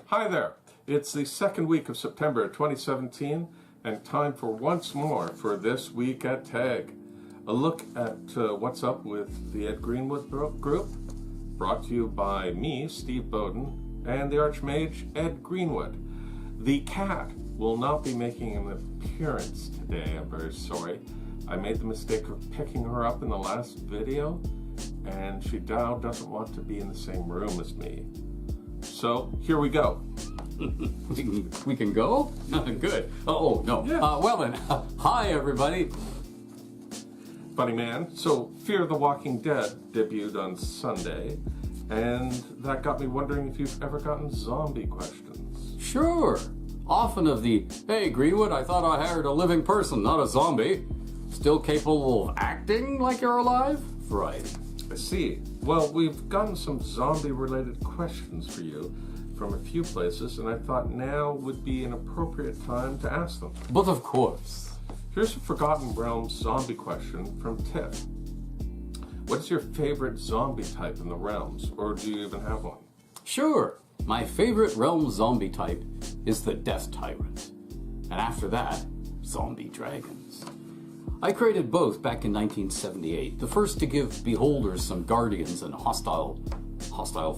Hi there. It's the second week of September 2017 and time for once more for This Week at TEGG. A look at what's up with the Ed Greenwood group, brought to you by me, Steve Bowden, and the Archmage, Ed Greenwood. The cat will not be making an appearance today, I'm very sorry. I made the mistake of picking her up in the last video, and she now doesn't want to be in the same room as me. So, here we go. We can go? Good. Oh, no. Yeah. Well then, hi everybody. Funny man. So, Fear the Walking Dead debuted on Sunday, and that got me wondering if you've ever gotten zombie questions. Sure. Often of the, hey Greenwood, I thought I hired a living person, not a zombie. Still capable of acting like you're alive? Right. I see. Well, we've gotten some zombie-related questions for you from a few places, and I thought now would be an appropriate time to ask them. But of course. Here's a Forgotten Realms zombie question from Tiff. What is your favorite zombie type in the realms, or do you even have one? Sure. My favorite realm zombie type is the Death Tyrant. And after that, zombie dragons. I created both back in 1978, the first to give beholders some guardians and hostile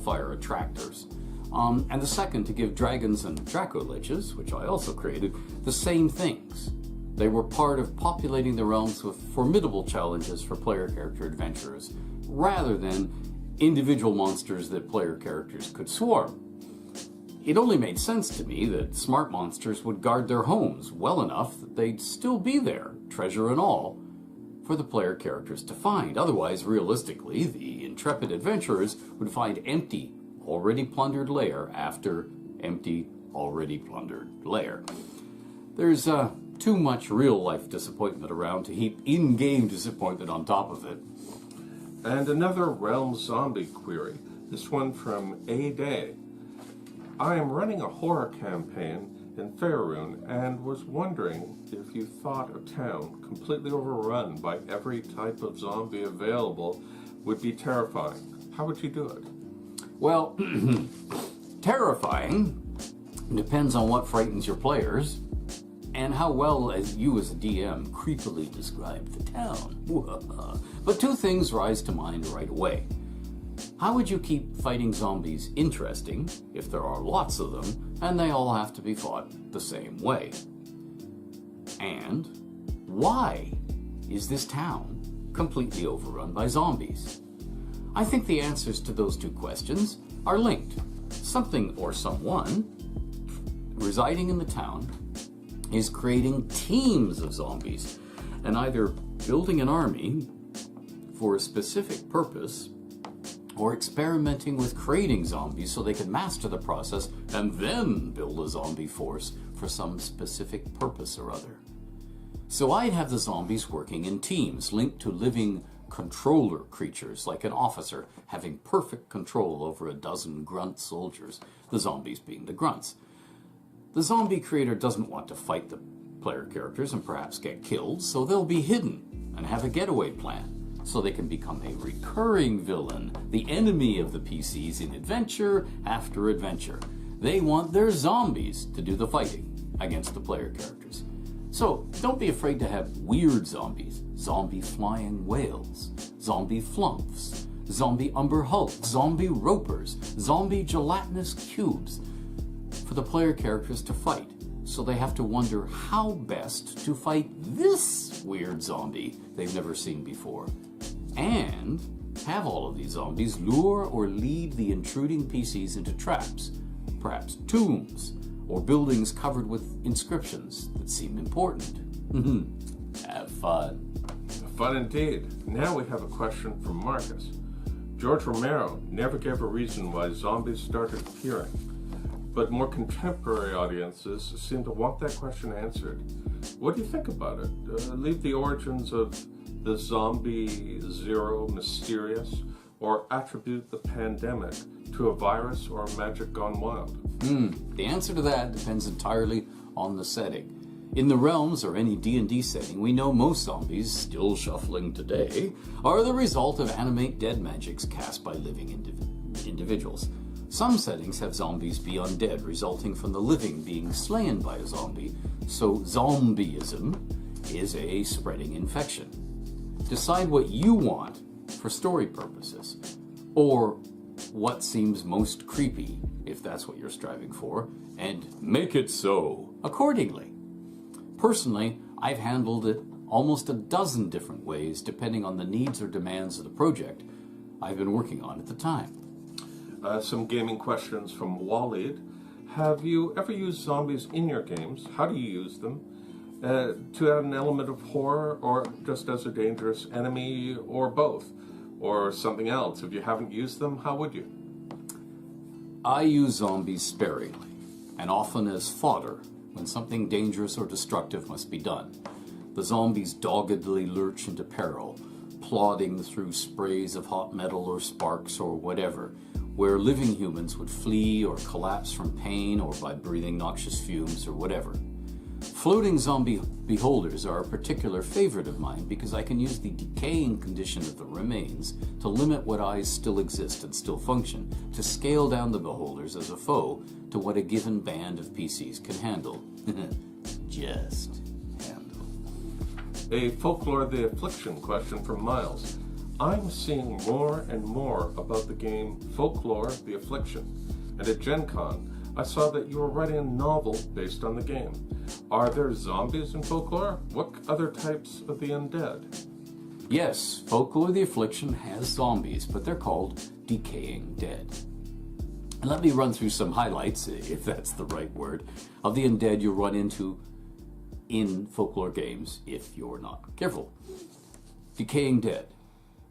fire attractors, and the second to give dragons and draco-liches, which I also created, the same things. They were part of populating the realms with formidable challenges for player character adventurers, rather than individual monsters that player characters could swarm. It only made sense to me that smart monsters would guard their homes well enough that they'd still be there, treasure and all, for the player characters to find. Otherwise, realistically, the intrepid adventurers would find empty, already plundered lair after empty, already plundered lair. There's too much real-life disappointment around to heap in-game disappointment on top of it. And another realm zombie query, this one from A-Day. I am running a horror campaign in Faerun and was wondering if you thought a town completely overrun by every type of zombie available would be terrifying. How would you do it? Well, terrifying depends on what frightens your players and how well as you as a DM creepily describe the town. But two things rise to mind right away. How would you keep fighting zombies interesting if there are lots of them and they all have to be fought the same way? And why is this town completely overrun by zombies? I think the answers to those two questions are linked. Something or someone residing in the town is creating teams of zombies and either building an army for a specific purpose or experimenting with creating zombies so they can master the process and then build a zombie force for some specific purpose or other. So I'd have the zombies working in teams linked to living controller creatures, like an officer having perfect control over a dozen grunt soldiers, the zombies being the grunts. The zombie creator doesn't want to fight the player characters and perhaps get killed, so they'll be hidden and have a getaway plan, so they can become a recurring villain, the enemy of the PCs in adventure after adventure. They want their zombies to do the fighting against the player characters. So don't be afraid to have weird zombies, zombie flying whales, zombie flumps, zombie umber hulks, zombie ropers, zombie gelatinous cubes for the player characters to fight. So they have to wonder how best to fight this weird zombie they've never seen before. And have all of these zombies lure or lead the intruding PCs into traps, perhaps tombs, or buildings covered with inscriptions that seem important. Have fun. Fun indeed. Now we have a question from Marcus. George Romero never gave a reason why zombies started appearing, but more contemporary audiences seem to want that question answered. What do you think about it? Leave the origins of the zombie zero mysterious, or attribute the pandemic to a virus or magic gone wild? The answer to that depends entirely on the setting. In the realms or any D&D setting, we know most zombies, still shuffling today, are the result of animate dead magics cast by living individuals. Some settings have zombies be undead, resulting from the living being slain by a zombie, so zombieism is a spreading infection. Decide what you want for story purposes, or what seems most creepy, if that's what you're striving for, and make it so accordingly. Personally, I've handled it almost a dozen different ways depending on the needs or demands of the project I've been working on at the time. Some gaming questions from Waleed. Have you ever used zombies in your games? How do you use them? To add an element of horror, or just as a dangerous enemy, or both? Or something else? If you haven't used them, how would you? I use zombies sparingly, and often as fodder when something dangerous or destructive must be done. The zombies doggedly lurch into peril, plodding through sprays of hot metal or sparks or whatever, where living humans would flee or collapse from pain or by breathing noxious fumes or whatever. Floating zombie beholders are a particular favorite of mine because I can use the decaying condition of the remains to limit what eyes still exist and still function, to scale down the beholders as a foe to what a given band of PCs can handle. Just handle. A Folklore the Affliction question from Miles. I'm seeing more and more about the game Folklore the Affliction, and at Gen Con, I saw that you were writing a novel based on the game. Are there zombies in Folklore? What other types of the undead? Yes, Folklore the Affliction has zombies, but they're called decaying dead. And let me run through some highlights, if that's the right word, of the undead you'll run into in Folklore games if you're not careful. Decaying dead.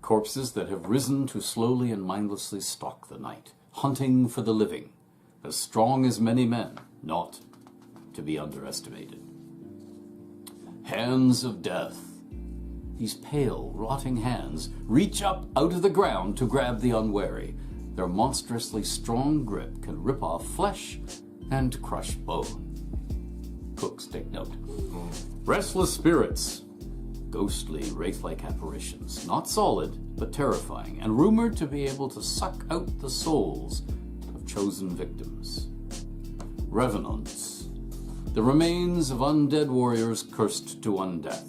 Corpses that have risen to slowly and mindlessly stalk the night, hunting for the living, as strong as many men, not to be underestimated. Hands of death. These pale, rotting hands reach up out of the ground to grab the unwary. Their monstrously strong grip can rip off flesh and crush bone. Cooks, take note. Restless spirits. Ghostly, wraith-like apparitions, not solid, but terrifying, and rumored to be able to suck out the souls of chosen victims. Revenants, the remains of undead warriors cursed to undeath.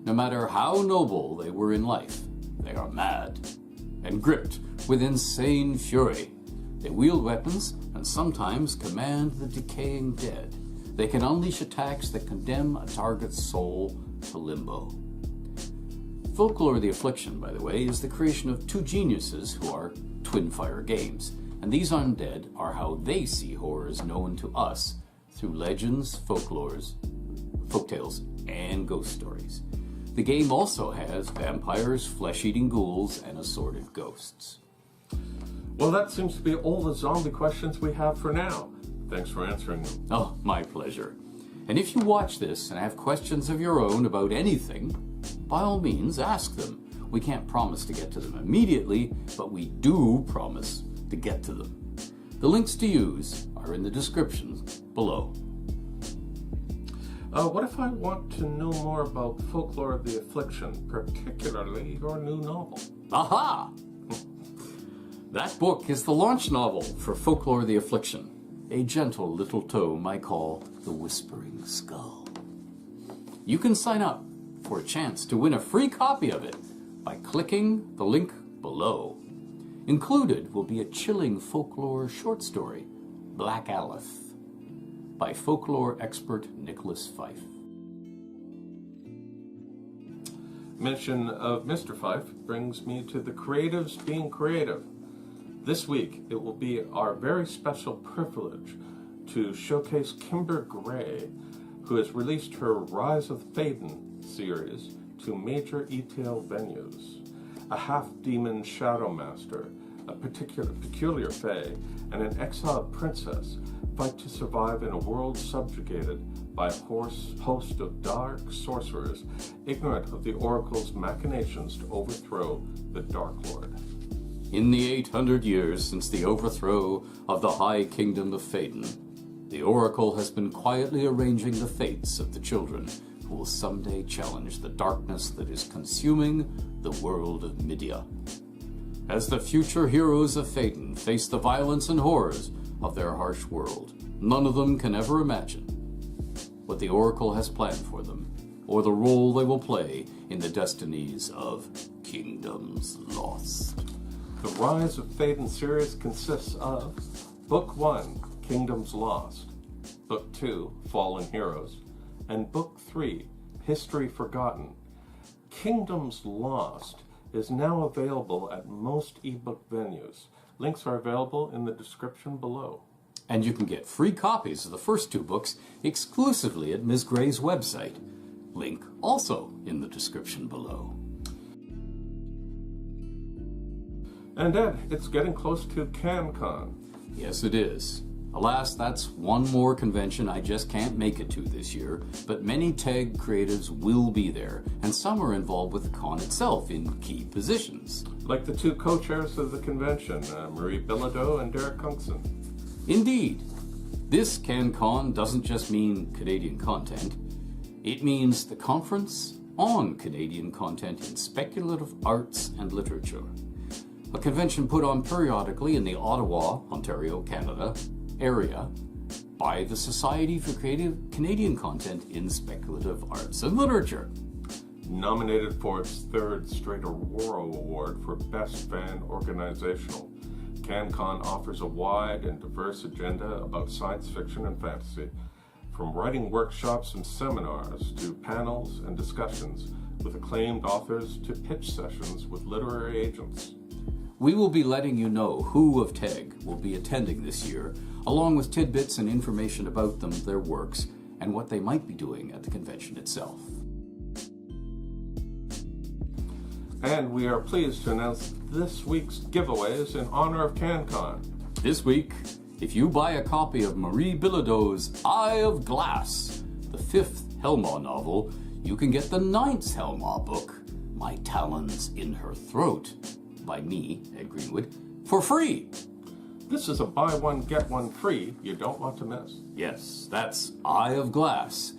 No matter how noble they were in life, they are mad and gripped with insane fury. They wield weapons and sometimes command the decaying dead. They can unleash attacks that condemn a target's soul to limbo. Folklore the Affliction, by the way, is the creation of two geniuses who are Twinfire Games, and these undead are how they see horrors known to us through legends, folklores, folktales, and ghost stories. The game also has vampires, flesh-eating ghouls, and assorted ghosts. Well, that seems to be all the zombie questions we have for now. Thanks for answering them. Oh, my pleasure. And if you watch this and have questions of your own about anything, by all means, ask them. We can't promise to get to them immediately, but we do promise to get to them. The links to use are in the description below. What if I want to know more about Folklore of the Affliction, particularly your new novel? Aha! That book is the launch novel for Folklore of the Affliction, a gentle little tome I call The Whispering Skull. You can sign up for a chance to win a free copy of it by clicking the link below. Included will be a chilling folklore short story, Black Aleph, by folklore expert Nicholas Fife. Mention of Mr. Fife brings me to the creatives being creative. This week, it will be our very special privilege to showcase Kimber Gray, who has released her Rise of Faiden series to major e-tail venues. A half-demon shadow master, a peculiar fae, and an exiled princess fight to survive in a world subjugated by a host of dark sorcerers, ignorant of the Oracle's machinations to overthrow the Dark Lord. In the 800 years since the overthrow of the High Kingdom of Faiden, the Oracle has been quietly arranging the fates of the children who will someday challenge the darkness that is consuming the world of Midia. as the future heroes of Faiden face the violence and horrors of their harsh world. None of them can ever imagine what the Oracle has planned for them, or the role they will play in the destinies of Kingdoms Lost. The Rise of Faiden series consists of Book 1, Kingdoms Lost, Book 2, Fallen Heroes, and Book 3, History Forgotten. Kingdoms Lost is now available at most ebook venues. Links are available in the description below. And you can get free copies of the first 2 books exclusively at Ms. Gray's website. Link also in the description below. And Ed, it's getting close to CanCon. Yes, it is. Alas, that's one more convention I just can't make it to this year, but many TEGG creatives will be there, and some are involved with the con itself in key positions. Like the 2 co-chairs of the convention, Marie Bilodeau and Derek Kungson. Indeed. This CanCon doesn't just mean Canadian content. It means the Conference on Canadian Content in Speculative Arts and Literature, a convention put on periodically in the Ottawa, Ontario, Canada area by the Society for Creative Canadian Content in Speculative Arts and Literature. Nominated for its 3rd straight Aurora Award for Best Fan Organizational, CanCon offers a wide and diverse agenda about science fiction and fantasy, from writing workshops and seminars to panels and discussions with acclaimed authors to pitch sessions with literary agents. We will be letting you know who of TEGG will be attending this year, along with tidbits and information about them, their works, and what they might be doing at the convention itself. And we are pleased to announce this week's giveaways in honor of CanCon. This week, if you buy a copy of Marie Bilodeau's Eye of Glass, the 5th Helma novel, you can get the 9th Helma book, My Talons in Her Throat, by me, Ed Greenwood, for free. This is a buy one, get one free you don't want to miss. Yes, that's Eye of Glass.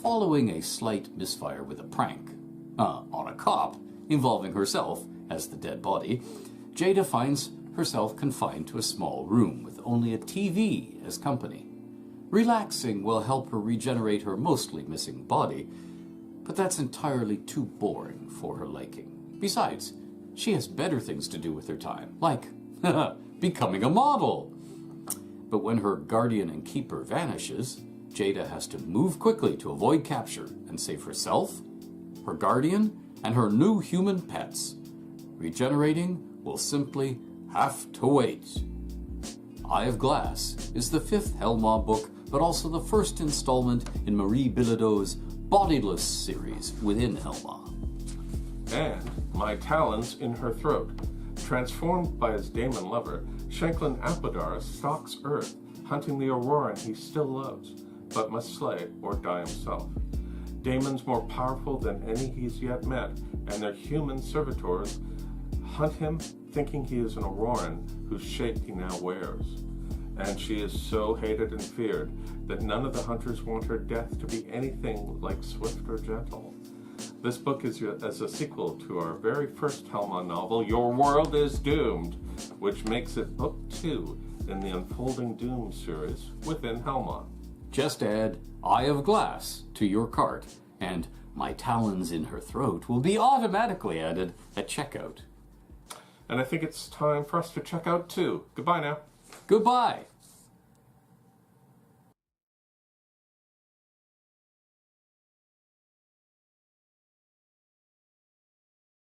Following a slight misfire with a prank on a cop involving herself as the dead body, Jada finds herself confined to a small room with only a TV as company. Relaxing will help her regenerate her mostly missing body, but that's entirely too boring for her liking. Besides, she has better things to do with her time, like becoming a model. But when her guardian and keeper vanishes, Jada has to move quickly to avoid capture and save herself, her guardian, and her new human pets. Regenerating will simply have to wait. Eye of Glass is the 5th Helma book, but also the 1st installment in Marie Bilodeau's Bodiless series within Helma. And My Talons in Her Throat. Transformed by his daemon lover, Shanklin Apodar stalks Earth, hunting the Auroran he still loves, but must slay or die himself. Daemons more powerful than any he's yet met, and their human servitors hunt him, thinking he is an Auroran whose shape he now wears. And she is so hated and feared that none of the hunters want her death to be anything like swift or gentle. This book is as a sequel to our very first Helma novel, Your World is Doomed, which makes it book 2 in the Unfolding Doom series within Helma. Just add Eye of Glass to your cart, and My Talons in Her Throat will be automatically added at checkout. And I think it's time for us to check out too. Goodbye now. Goodbye.